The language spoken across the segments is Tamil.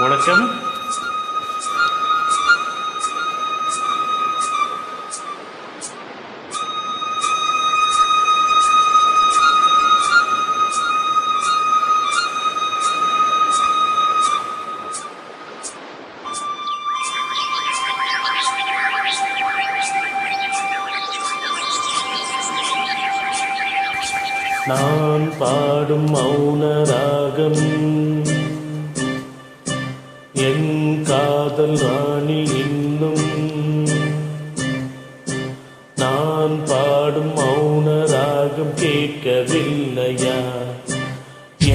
வணக்கம். நான் பாடும் மௌன ராகம் என் காதல் ராணி இன்னும். நான் பாடும் மௌன ராகம் கேட்கவில்லையா?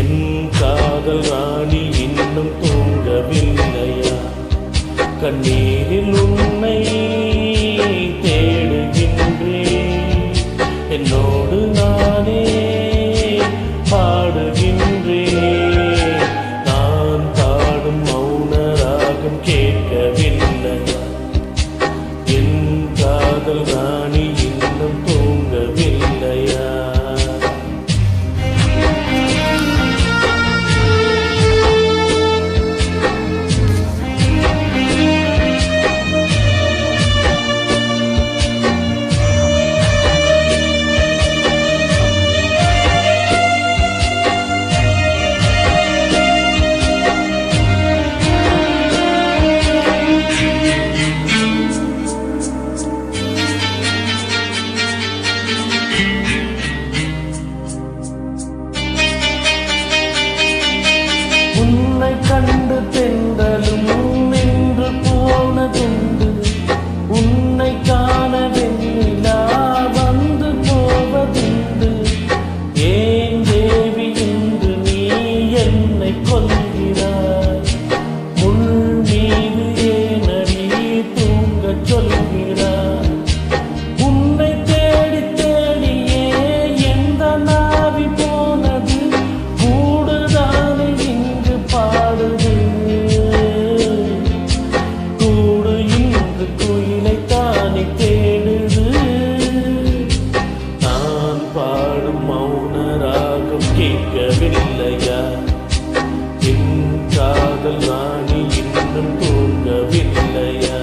என் காதல் ராணி இன்னும் தூங்கவில்லையா? கண்ணீரில் உன்னை தேடுகின்றேன், என்னோடு நானே பாடுகின்றேன். நான் பாடும் மௌன ராகம் கேட்கவில்லையா? என் காதல் ராணி இன்னும் தூங்கவில்லையா? உன்னை கண்டு தென்றலும் நின்று போனதுண்டு, உன்னை காண வெண்ணிலா வந்து போவதுண்டு. ஏன் தேவி இன்று நீ என்னை கொல்கிறாய்? முள் மீது ஏனடி தூங்கச் சொல்கிறாய்? உன்னை தேடி தேடியே எந்த நாவி போனது? கூடுதானே இங்கு பாடுது, கூடு இன்று குயிலை தானே தேடுது. நான் பாடும் மௌன ராகம் கேட்கவில்லையா? என் காதல் ராணி இன்னும் தூங்கவில்லையா?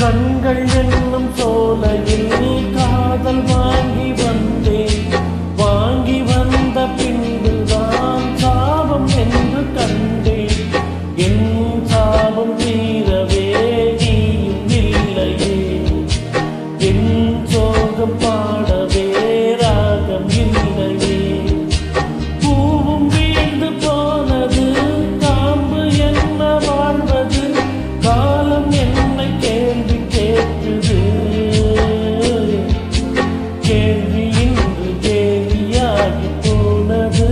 கண்கள் என்னும் சோலையில் காதல் வாங்கி வந்தேன். வாங்கி வந்த பின்புதான் சாபம் என்று கண்டேன். என் சாபம் தீரவே நீயும் இல்லையே, என் சோகம் பாடவே ராகம் இல்லையே. பூவும் வீழ்ந்து போனது, காம்பு என்ன வாழ்வது? காலம் என்னை கேள்வி கேட்குது, கேள்வி இன்று கேள்வியாகி போனது.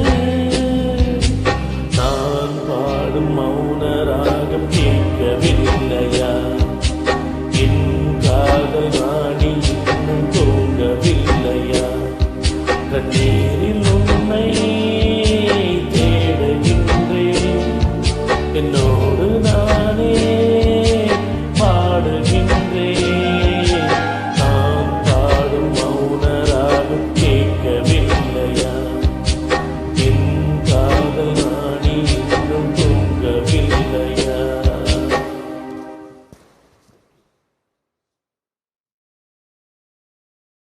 நான் பாடும் மௌன ராகம் கேட்கவில்லையா? என் காதல் ராணி இன்னும் தூங்கவில்லையா? கண்ணீரில் உன்னை தேடுகின்றேன், என்னோடு நானே பாடுகின்றேன்.